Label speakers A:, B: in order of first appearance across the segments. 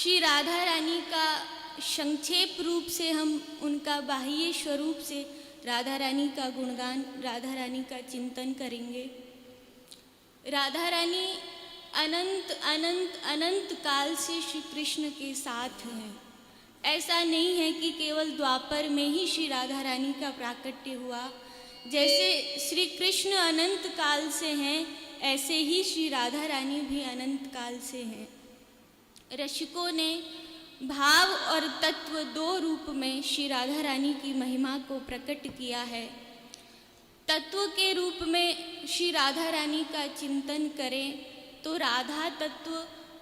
A: श्री राधा रानी का संक्षेप रूप से हम उनका बाह्य स्वरूप से राधा रानी का गुणगान, राधा रानी का चिंतन करेंगे। राधा रानी अनंत अनंत अनंत काल से श्री कृष्ण के साथ हैं। ऐसा नहीं है कि केवल द्वापर में ही श्री राधा रानी का प्राकट्य हुआ। जैसे श्री कृष्ण अनंत काल से हैं, ऐसे ही श्री राधा रानी भी अनंत काल से हैं। रसिकों ने भाव और तत्व दो रूप में श्री राधा रानी की महिमा को प्रकट किया है। तत्व के रूप में श्री राधा रानी का चिंतन करें तो राधा तत्व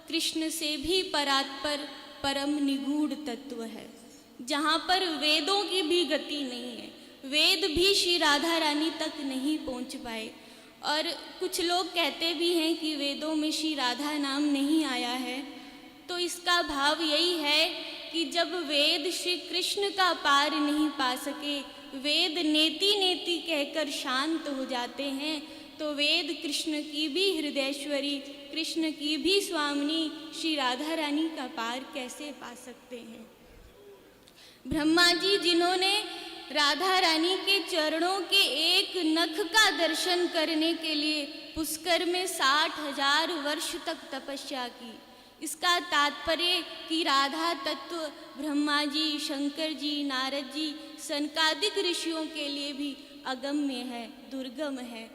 A: कृष्ण से भी परात्पर परम निगूढ़ तत्व है, जहाँ पर वेदों की भी गति नहीं है। वेद भी श्री राधा रानी तक नहीं पहुँच पाए। और कुछ लोग कहते भी हैं कि वेदों में श्री राधा नाम नहीं आया है। तो इसका भाव यही है कि जब वेद श्री कृष्ण का पार नहीं पा सके, वेद नेति नेति कहकर शांत हो जाते हैं, तो वेद कृष्ण की भी हृदयेश्वरी, कृष्ण की भी स्वामिनी श्री राधा रानी का पार कैसे पा सकते हैं। ब्रह्मा जी जिन्होंने राधा रानी के चरणों के एक नख का दर्शन करने के लिए पुष्कर में 60,000 वर्ष तक तपस्या की, इसका तात्पर्य कि राधा तत्व ब्रह्मा जी, शंकर जी, नारद जी, सनकादिक ऋषियों के लिए भी अगम्य है, दुर्गम है।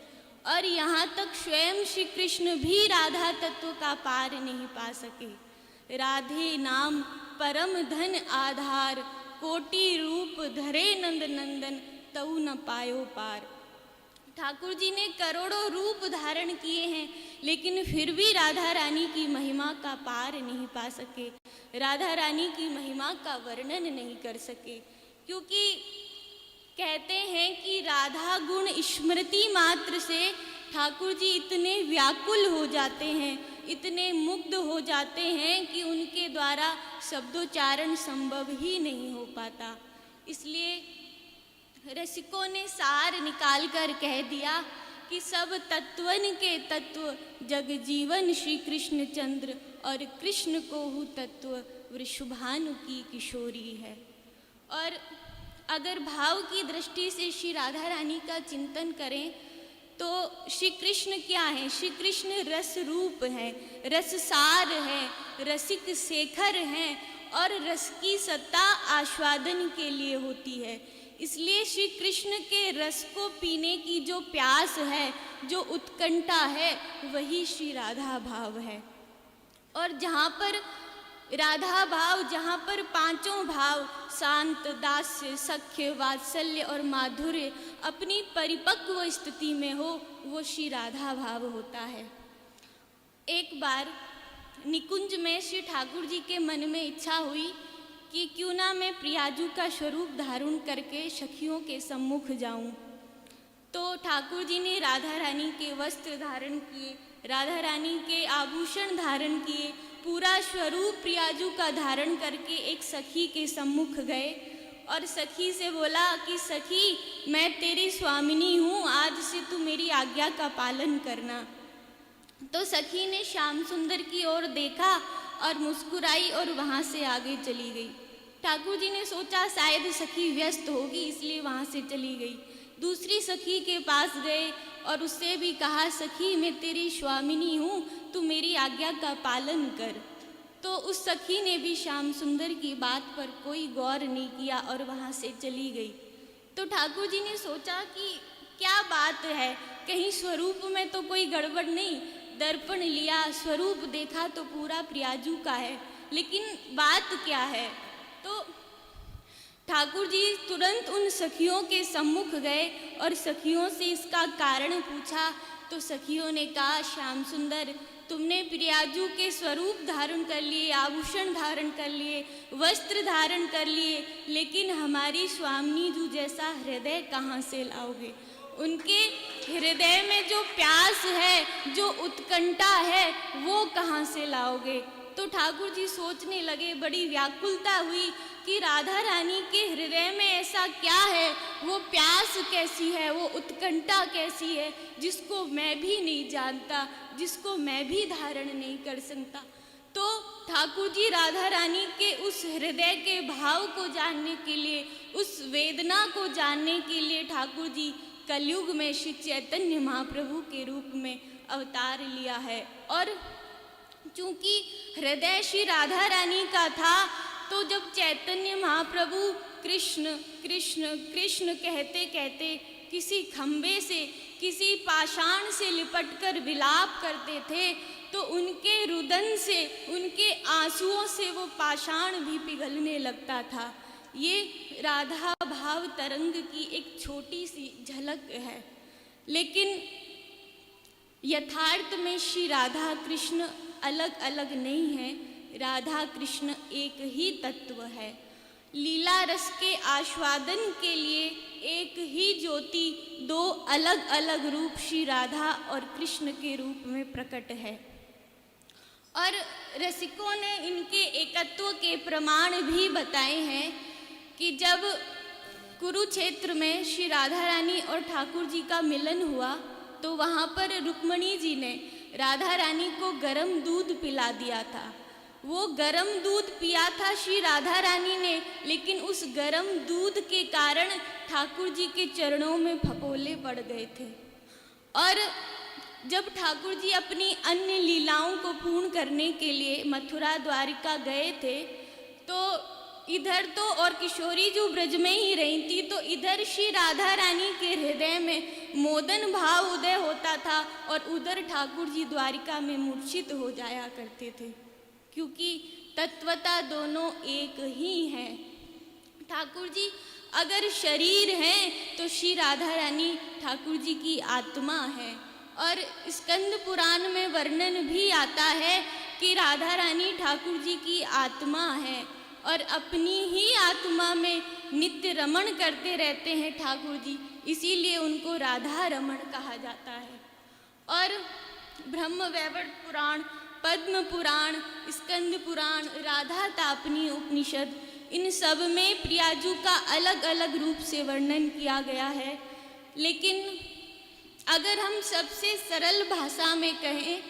A: और यहाँ तक स्वयं श्री कृष्ण भी राधा तत्व का पार नहीं पा सके। राधे नाम परम धन आधार, कोटि रूप धरे नंद नंदन, तऊ न पायो पार। ठाकुर जी ने करोड़ों रूप धारण किए हैं, लेकिन फिर भी राधा रानी की महिमा का पार नहीं पा सके, राधा रानी की महिमा का वर्णन नहीं कर सके। क्योंकि कहते हैं कि राधा गुण स्मृति मात्र से ठाकुर जी इतने व्याकुल हो जाते हैं, इतने मुग्ध हो जाते हैं कि उनके द्वारा शब्दोच्चारण संभव ही नहीं हो पाता। इसलिए रसिकों ने सार निकाल कर कह दिया कि सब तत्वन के तत्व जग जीवन श्री कृष्ण चंद्र, और कृष्ण को हु तत्व वृषभानु की किशोरी है। और अगर भाव की दृष्टि से श्री राधा रानी का चिंतन करें तो श्री कृष्ण क्या है? श्री कृष्ण रस रूप है, रस सार है, रसिक शेखर हैं, और रस की सत्ता आस्वादन के लिए होती है। इसलिए श्री कृष्ण के रस को पीने की जो प्यास है, जो उत्कंठा है, वही श्री राधा भाव है। और जहाँ पर राधा भाव, जहाँ पर पांचों भाव शांत, दास्य, सख्य, वात्सल्य और माधुर्य अपनी परिपक्व स्थिति में हो, वो श्री राधा भाव होता है। एक बार निकुंज में श्री ठाकुर जी के मन में इच्छा हुई कि क्यों ना मैं प्रियाजू का स्वरूप धारण करके सखियों के सम्मुख जाऊं। तो ठाकुर जी ने राधा रानी के वस्त्र धारण किए, राधा रानी के आभूषण धारण किए, पूरा स्वरूप प्रियाजू का धारण करके एक सखी के सम्मुख गए और सखी से बोला कि सखी, मैं तेरी स्वामिनी हूँ, आज से तू मेरी आज्ञा का पालन करना। तो सखी ने श्याम सुंदर की ओर देखा और मुस्कुराई और वहाँ से आगे चली गई। ठाकुर जी ने सोचा शायद सखी व्यस्त होगी, इसलिए वहाँ से चली गई। दूसरी सखी के पास गए और उससे भी कहा, सखी मैं तेरी स्वामिनी हूँ, तू मेरी आज्ञा का पालन कर। तो उस सखी ने भी श्याम सुंदर की बात पर कोई गौर नहीं किया और वहाँ से चली गई। तो ठाकुर जी ने सोचा कि क्या बात है, कहीं स्वरूप में तो कोई गड़बड़ नहीं। दर्पण लिया, स्वरूप देखा तो पूरा प्रियाजू का है, लेकिन बात क्या है? तो ठाकुर जी तुरंत उन सखियों के सम्मुख गए और सखियों से इसका कारण पूछा। तो सखियों ने कहा, श्याम सुंदर, तुमने प्रियाजू के स्वरूप धारण कर लिए, आभूषण धारण कर लिए, वस्त्र धारण कर लिए, लेकिन हमारी स्वामिनी जी जैसा हृदय कहाँ से लाओगे? उनके हृदय में जो प्यास है, जो उत्कंठा है, वो कहाँ से लाओगे? तो ठाकुर जी सोचने लगे, बड़ी व्याकुलता हुई कि राधा रानी के हृदय में ऐसा क्या है, वो प्यास कैसी है, वो उत्कंठा कैसी है, जिसको मैं भी नहीं जानता, जिसको मैं भी धारण नहीं कर सकता। तो ठाकुर जी राधा रानी के उस हृदय के भाव को जानने के लिए, उस वेदना को जानने के लिए ठाकुर जी कलयुग में श्री चैतन्य महाप्रभु के रूप में अवतार लिया है। और चूंकि हृदय श्री राधा रानी का था, तो जब चैतन्य महाप्रभु कृष्ण कृष्ण कृष्ण कहते कहते किसी खंबे से, किसी पाषाण से लिपटकर विलाप करते थे, तो उनके रुदन से, उनके आंसुओं से वो पाषाण भी पिघलने लगता था। ये राधा भाव तरंग की एक छोटी सी झलक है, लेकिन यथार्थ में श्री राधा कृष्ण अलग अलग नहीं है। राधा कृष्ण एक ही तत्व है। लीला रस के आस्वादन के लिए एक ही ज्योति दो अलग अलग रूप श्री राधा और कृष्ण के रूप में प्रकट है। और रसिकों ने इनके एकत्व के प्रमाण भी बताए हैं कि जब कुरुक्षेत्र में श्री राधा रानी और ठाकुर जी का मिलन हुआ, तो वहाँ पर रुक्मणी जी ने राधा रानी को गरम दूध पिला दिया था। वो गरम दूध पिया था श्री राधा रानी ने, लेकिन उस गरम दूध के कारण ठाकुर जी के चरणों में फफोले पड़ गए थे। और जब ठाकुर जी अपनी अन्य लीलाओं को पूर्ण करने के लिए मथुरा द्वारिका गए थे, तो इधर तो और किशोरी जो ब्रज में ही रही थी, तो इधर श्री राधा रानी के हृदय में मोदन भाव उदय होता था, और उधर ठाकुर जी द्वारिका में मूर्छित हो जाया करते थे, क्योंकि तत्वता दोनों एक ही हैं। ठाकुर जी अगर शरीर हैं, तो श्री राधा रानी ठाकुर जी की आत्मा है। और स्कंद पुराण में वर्णन भी आता है कि राधा रानी ठाकुर जी की आत्मा है, और अपनी ही आत्मा में नित्य रमण करते रहते हैं ठाकुर जी, इसीलिए उनको राधा रमण कहा जाता है। और ब्रह्मवैवर्त पुराण, पद्म पुराण, स्कंद पुराण, राधा तापनी उपनिषद, इन सब में प्रियाजू का अलग अलग रूप से वर्णन किया गया है। लेकिन अगर हम सबसे सरल भाषा में कहें,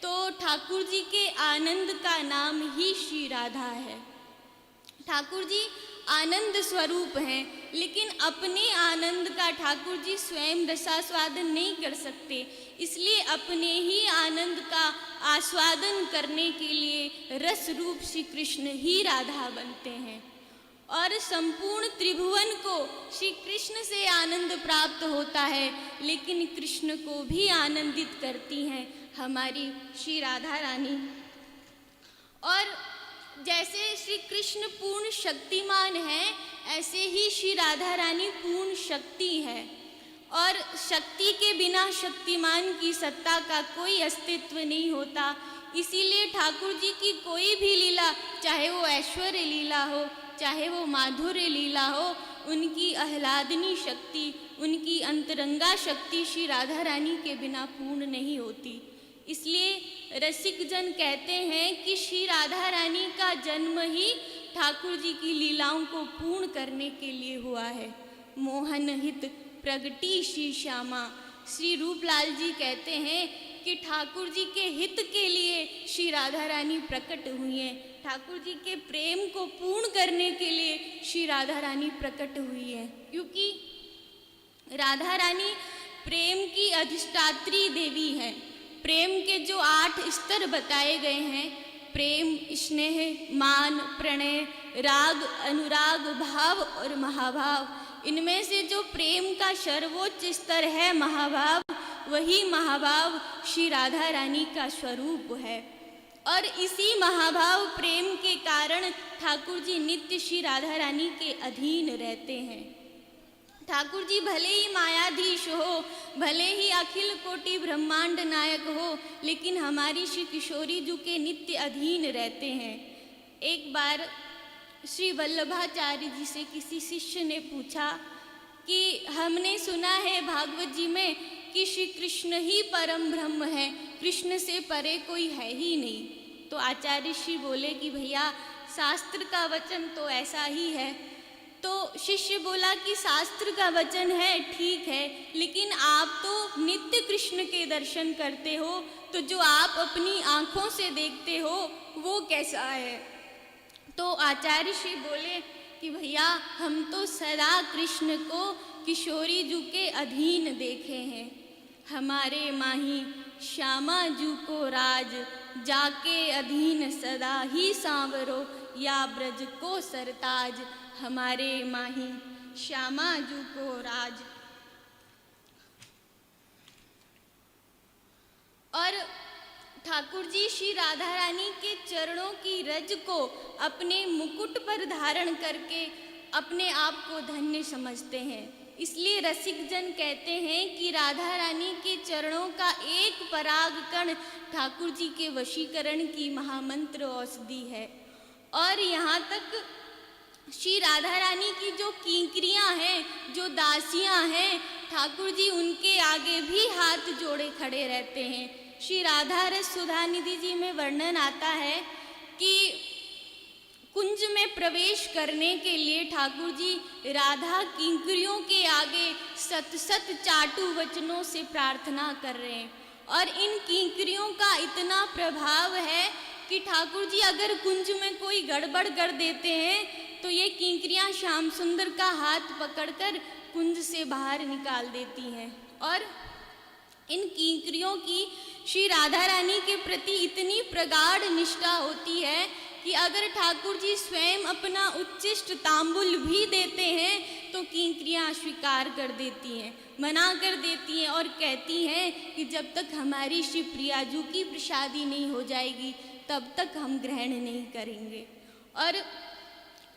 A: तो ठाकुर जी के आनंद का नाम ही श्री राधा है। ठाकुर जी आनंद स्वरूप हैं, लेकिन अपने आनंद का ठाकुर जी स्वयं रसास्वादन नहीं कर सकते, इसलिए अपने ही आनंद का आस्वादन करने के लिए रस रूप श्री कृष्ण ही राधा बनते हैं। और संपूर्ण त्रिभुवन को श्री कृष्ण से आनंद प्राप्त होता है, लेकिन कृष्ण को भी आनंदित करती हैं हमारी श्री राधा रानी। और जैसे श्री कृष्ण पूर्ण शक्तिमान है, ऐसे ही श्री राधा रानी पूर्ण शक्ति है, और शक्ति के बिना शक्तिमान की सत्ता का कोई अस्तित्व नहीं होता। इसीलिए ठाकुर जी की कोई भी लीला, चाहे वो ऐश्वर्य लीला हो, चाहे वो माधुर्य लीला हो, उनकी आह्लादनी शक्ति, उनकी अंतरंगा शक्ति श्री राधा रानी के बिना पूर्ण नहीं होती। इसलिए रसिक जन कहते हैं कि श्री राधा रानी का जन्म ही ठाकुर जी की लीलाओं को पूर्ण करने के लिए हुआ है। मोहन हित प्रगटी श्री श्यामा, श्री रूपलाल जी कहते हैं कि ठाकुर जी के हित के लिए श्री राधा रानी प्रकट हुई हैं, ठाकुर जी के प्रेम को पूर्ण करने के लिए श्री राधा रानी प्रकट हुई है। क्योंकि राधा रानी प्रेम की अधिष्ठात्री देवी है। प्रेम के जो 8 स्तर बताए गए हैं, प्रेम, स्नेह, मान, प्रणय, राग, अनुराग, भाव और महाभाव, इनमें से जो प्रेम का सर्वोच्च स्तर है महाभाव, वही महाभाव श्री राधा रानी का स्वरूप है। और इसी महाभाव प्रेम के कारण ठाकुर जी नित्य श्री राधा रानी के अधीन रहते हैं। ठाकुर जी भले ही मायाधीश हो, भले ही अखिल कोटि ब्रह्मांड नायक हो, लेकिन हमारी श्री किशोरी जी के नित्य अधीन रहते हैं। एक बार श्री वल्लभाचार्य जी से किसी शिष्य ने पूछा कि हमने सुना है भागवत जी में कि श्री कृष्ण ही परम ब्रह्म है, कृष्ण से परे कोई है ही नहीं। तो आचार्य श्री बोले कि भैया शास्त्र का वचन तो ऐसा ही है। तो शिष्य बोला कि शास्त्र का वचन है, ठीक है, लेकिन आप तो नित्य कृष्ण के दर्शन करते हो, तो जो आप अपनी आँखों से देखते हो वो कैसा है? तो आचार्य श्री बोले कि भैया हम तो सदा कृष्ण को किशोरी जू के अधीन देखे हैं। हमारे माही श्यामा जू को राज, जाके अधीन सदा ही सांवरो, या ब्रज को सरताज। हमारे माही श्यामा जू को राज। और ठाकुर जी श्री राधा रानी के चरणों की रज को अपने मुकुट पर धारण करके अपने आप को धन्य समझते हैं। इसलिए रसिक जन कहते हैं कि राधा रानी के चरणों का एक पराग कण ठाकुर जी के वशीकरण की महामंत्र औषधि है। और यहाँ तक श्री राधा रानी की जो किंकरियाँ हैं, जो दासियाँ हैं, ठाकुर जी उनके आगे भी हाथ जोड़े खड़े रहते हैं। श्री राधा रस सुधा निधि जी में वर्णन आता है कि कुंज में प्रवेश करने के लिए ठाकुर जी राधा किंकरियों के आगे सत सत चाटू वचनों से प्रार्थना कर रहे हैं। और इन किंकरियों का इतना प्रभाव है कि ठाकुर जी अगर कुंज में कोई गड़बड़ कर देते हैं तो ये किंकरियाँ श्याम सुंदर का हाथ पकड़कर कुंज से बाहर निकाल देती हैं। और इन किंकरियों की श्री राधा रानी के प्रति इतनी प्रगाढ़ निष्ठा होती है कि अगर ठाकुर जी स्वयं अपना उच्चिष्ट तांबुल भी देते हैं तो किंकरियाँ स्वीकार कर देती हैं, मना कर देती हैं और कहती हैं कि जब तक हमारी श्री प्रियाजू की प्रसादी नहीं हो जाएगी तब तक हम ग्रहण नहीं करेंगे। और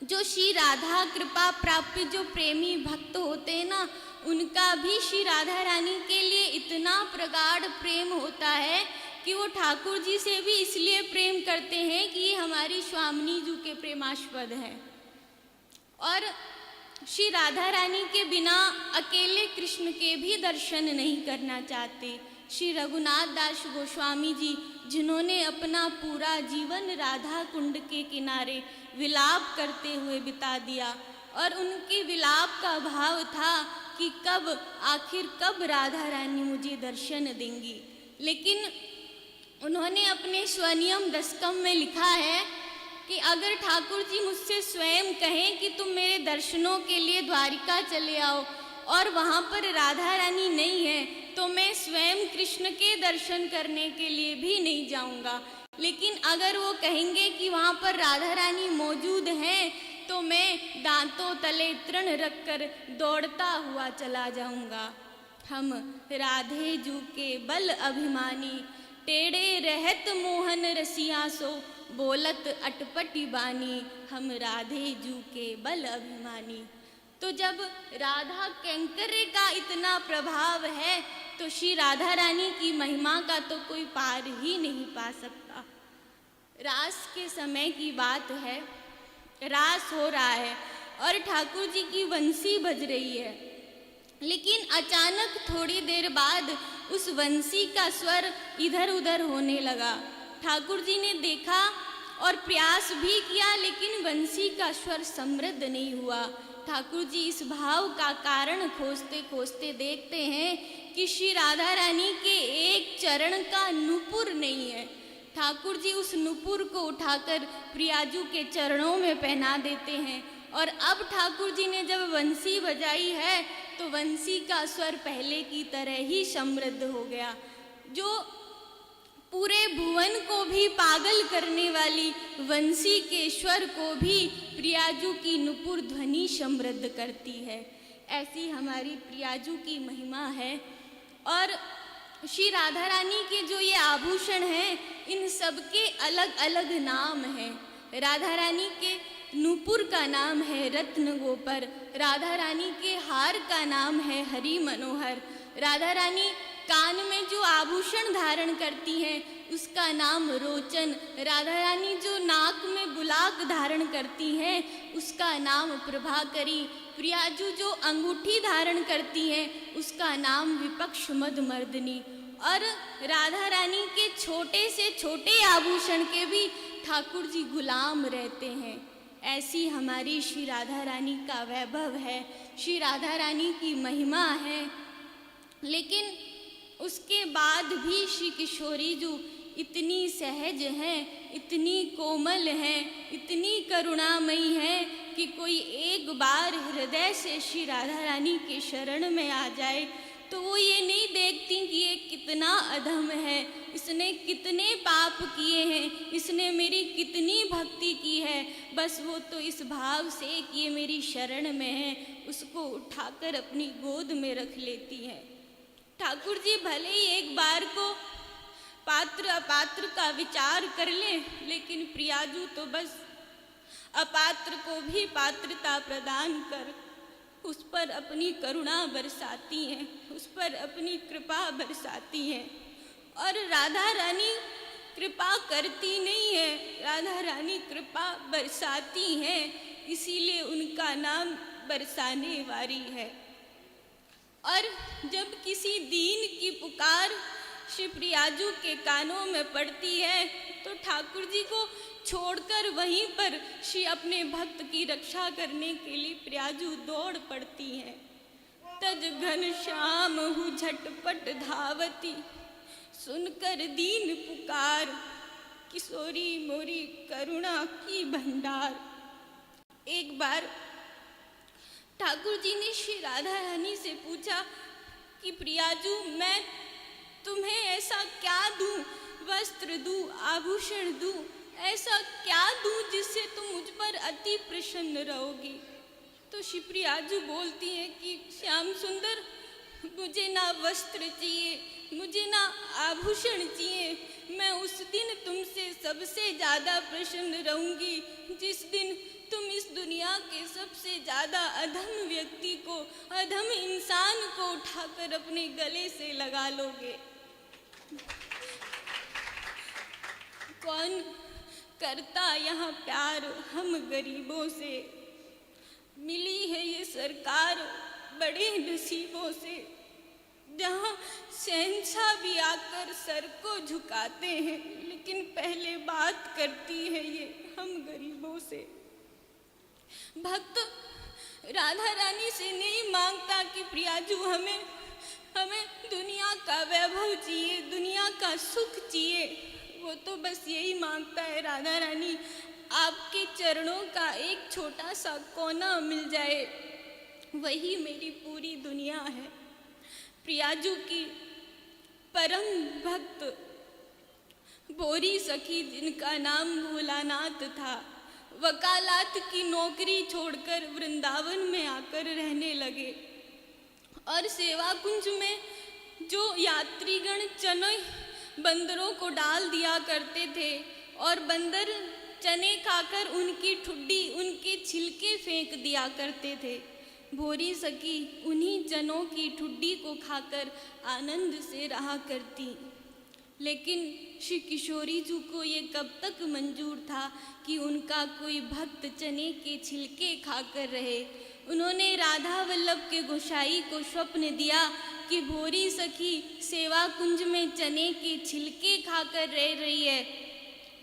A: जो श्री राधा कृपा प्राप्य जो प्रेमी भक्त होते हैं ना, उनका भी श्री राधा रानी के लिए इतना प्रगाढ़ प्रेम होता है कि वो ठाकुर जी से भी इसलिए प्रेम करते हैं कि ये हमारी स्वामिनी जी के प्रेमास्पद हैं। और श्री राधा रानी के बिना अकेले कृष्ण के भी दर्शन नहीं करना चाहते। श्री रघुनाथ दास गोस्वामी जी, जिन्होंने अपना पूरा जीवन राधा कुंड के किनारे विलाप करते हुए बिता दिया, और उनके विलाप का भाव था कि आखिर कब राधा रानी मुझे दर्शन देंगी। लेकिन उन्होंने अपने स्वनियम दशकम में लिखा है कि अगर ठाकुर जी मुझसे स्वयं कहें कि तुम मेरे दर्शनों के लिए द्वारिका चले आओ और वहाँ पर राधा रानी नहीं है, तो मैं स्वयं कृष्ण के दर्शन करने के लिए भी नहीं जाऊँगा। लेकिन अगर वो कहेंगे कि वहाँ पर राधा रानी मौजूद हैं, तो मैं दांतों तले तृण रखकर दौड़ता हुआ चला जाऊँगा। हम राधे जू के बल अभिमानी, टेढ़े रहत मोहन रसिया सो, बोलत अटपटी बानी। हम राधे जू के बल अभिमानी। तो जब राधा कैंकर्य का इतना प्रभाव है तो श्री राधा रानी की महिमा का तो कोई पार ही नहीं पा सकता। रास के समय की बात है, रास हो रहा है और ठाकुर जी की बंसी बज रही है, लेकिन अचानक थोड़ी देर बाद उस बंसी का स्वर इधर उधर होने लगा। ठाकुर जी ने देखा और प्रयास भी किया, लेकिन बंसी का स्वर समृद्ध नहीं हुआ। ठाकुर जी इस भाव का कारण खोजते खोजते देखते हैं कि श्री राधा रानी के एक चरण का नुपुर नहीं है। ठाकुर जी उस नुपुर को उठाकर प्रियाजू के चरणों में पहना देते हैं। और अब ठाकुर जी ने जब बंसी बजाई है तो बंसी का स्वर पहले की तरह ही समृद्ध हो गया। जो पूरे भुवन को भी पागल करने वाली बंसी के स्वर को भी प्रियाजू की नुपुर ध्वनि समृद्ध करती है। ऐसी हमारी प्रियाजू की महिमा है। और श्री राधा रानी के जो ये आभूषण हैं, इन सब के अलग अलग नाम हैं। राधा रानी के नूपुर का नाम है रत्न गोपर, राधा रानी के हार का नाम है हरि मनोहर, राधा रानी कान में जो आभूषण धारण करती हैं उसका नाम रोचन, राधा रानी जो नाक में बुलाक धारण करती हैं उसका नाम प्रभाकरी, प्रियाजू जो अंगूठी धारण करती हैं उसका नाम विपक्ष मदमर्दनी। और राधा रानी के छोटे से छोटे आभूषण के भी ठाकुर जी गुलाम रहते हैं। ऐसी हमारी श्री राधा रानी का वैभव है, श्री राधा रानी की महिमा है। लेकिन उसके बाद भी श्री किशोरी जो इतनी सहज हैं, इतनी कोमल हैं, इतनी करुणामयी हैं कि कोई एक बार हृदय से श्री राधा रानी के शरण में आ जाए तो वो ये नहीं देखती कि ये कितना अधम है, इसने कितने पाप किए हैं, इसने मेरी कितनी भक्ति की है। बस वो तो इस भाव से कि ये मेरी शरण में है, उसको उठाकर अपनी गोद में रख लेती हैं। ठाकुर जी भले ही एक बार को पात्र अपात्र का विचार कर लें, लेकिन प्रियाजू तो बस अपात्र को भी पात्रता प्रदान कर उस पर अपनी करुणा बरसाती हैं, उस पर अपनी कृपा बरसाती हैं। और राधा रानी कृपा करती नहीं है, राधा रानी कृपा बरसाती हैं, इसीलिए उनका नाम बरसाने वाली है। और जब किसी दीन की पुकार श्री प्रियाजू के कानों में पड़ती है तो ठाकुर जी को छोड़कर वहीं पर श्री अपने भक्त की रक्षा करने के लिए प्रियाजू दौड़ पड़ती हैं। तज घन श्याम हूँ झटपट धावती, सुनकर दीन पुकार, किशोरी मोरी करुणा की भंडार। एक बार ठाकुर जी ने श्री राधा रानी से पूछा कि प्रियाजू मैं तुम्हें ऐसा क्या दूं, वस्त्र दूं, आभूषण दूं, ऐसा क्या दूं जिससे तुम मुझ पर अति प्रसन्न रहोगी। तो श्री प्रियाजू बोलती हैं कि श्याम सुंदर, मुझे ना वस्त्र चाहिए, मुझे ना आभूषण चाहिए, मैं उस दिन तुमसे सबसे ज़्यादा प्रसन्न रहूँगी जिस दिन तुम इस दुनिया के सबसे ज़्यादा अधम व्यक्ति को, अधम इंसान को उठाकर अपने गले से लगा लोगे। कौन करता यहाँ प्यार हम गरीबों से, मिली है ये सरकार बड़े नसीबों से, जहाँ शहंशाह भी आकर सर को झुकाते हैं, लेकिन पहले बात करती है ये हम गरीबों से। भक्त राधा रानी से नहीं मांगता कि प्रियाजू हमें दुनिया का वैभव चाहिए, दुनिया का सुख चाहिए, वो तो बस यही मांगता है राधा रानी आपके चरणों का एक छोटा सा कोना मिल जाए, वही मेरी पूरी दुनिया है। प्रियाजू की परम भक्त भोरी सखी जिनका नाम भोलानाथ था, वकालत की नौकरी छोड़कर वृंदावन में आकर रहने लगे और सेवा कुंज में जो यात्रीगण चने बंदरों को डाल दिया करते थे और बंदर चने खाकर उनकी ठुड्डी, उनके छिलके फेंक दिया करते थे, भोरी सखी उन्हीं चनों की ठुड्डी को खाकर आनंद से रहा करती। लेकिन श्री किशोरी जी को ये कब तक मंजूर था कि उनका कोई भक्त चने के छिलके खाकर रहे। उन्होंने राधा वल्लभ के गोसाई को स्वप्न दिया कि भोरी सखी सेवा कुंज में चने के छिलके खाकर रह रही है,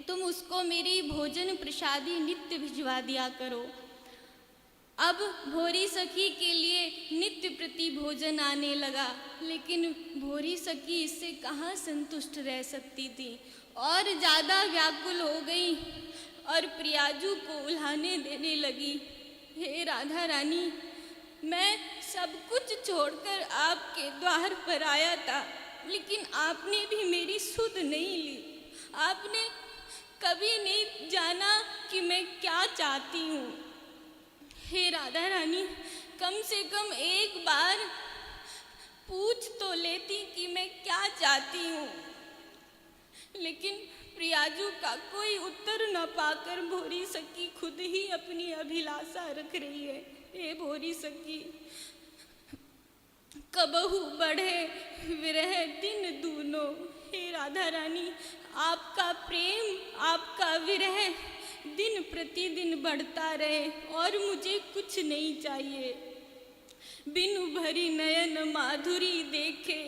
A: तुम उसको मेरी भोजन प्रसादी नित्य भिजवा दिया करो। अब भोरी सखी के लिए नित्य प्रति भोजन आने लगा, लेकिन भोरी सखी इससे कहाँ संतुष्ट रह सकती थी और ज़्यादा व्याकुल हो गई और प्रियाजू को उल्हाने देने लगी। हे राधा रानी, मैं सब कुछ छोड़कर आपके द्वार पर आया था, लेकिन आपने भी मेरी सुध नहीं ली। आपने कभी नहीं जाना कि मैं क्या चाहती हूँ। हे राधा रानी, कम से कम एक बार पूछ तो लेती कि मैं क्या चाहती हूँ। लेकिन प्रियाजू का कोई उत्तर न पाकर भोरी सखी खुद ही अपनी अभिलाषा रख रही है। हे भोरी सखी, कबहू बढ़े विरह दिन दूनो। हे राधा रानी, आपका प्रेम, आपका विरह दिन प्रतिदिन बढ़ता रहे और मुझे कुछ नहीं चाहिए। बिनु भरी नयन माधुरी देखे,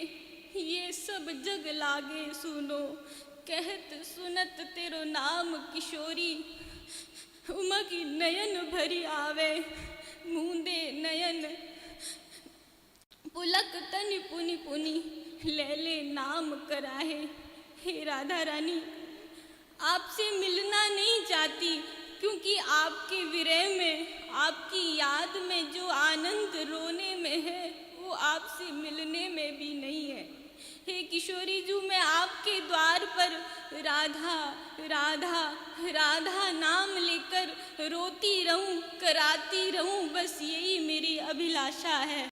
A: ये सब जग लागे सुनो। कहत सुनत तेरो नाम किशोरी, उमा की नयन भरी आवे, मूंदे नयन पुलक तनि पुनि पुनि, ले ले नाम कराहे। हे राधा रानी, आपसे मिलना नहीं चाहती, क्योंकि आपके विरह में, आपकी याद में जो आनंद रोने में है, वो आपसे मिलने में भी नहीं है। हे किशोरी जू, मैं आपके द्वार पर राधा राधा राधा नाम लेकर रोती रहूं, कराती रहूं, बस यही मेरी अभिलाषा है।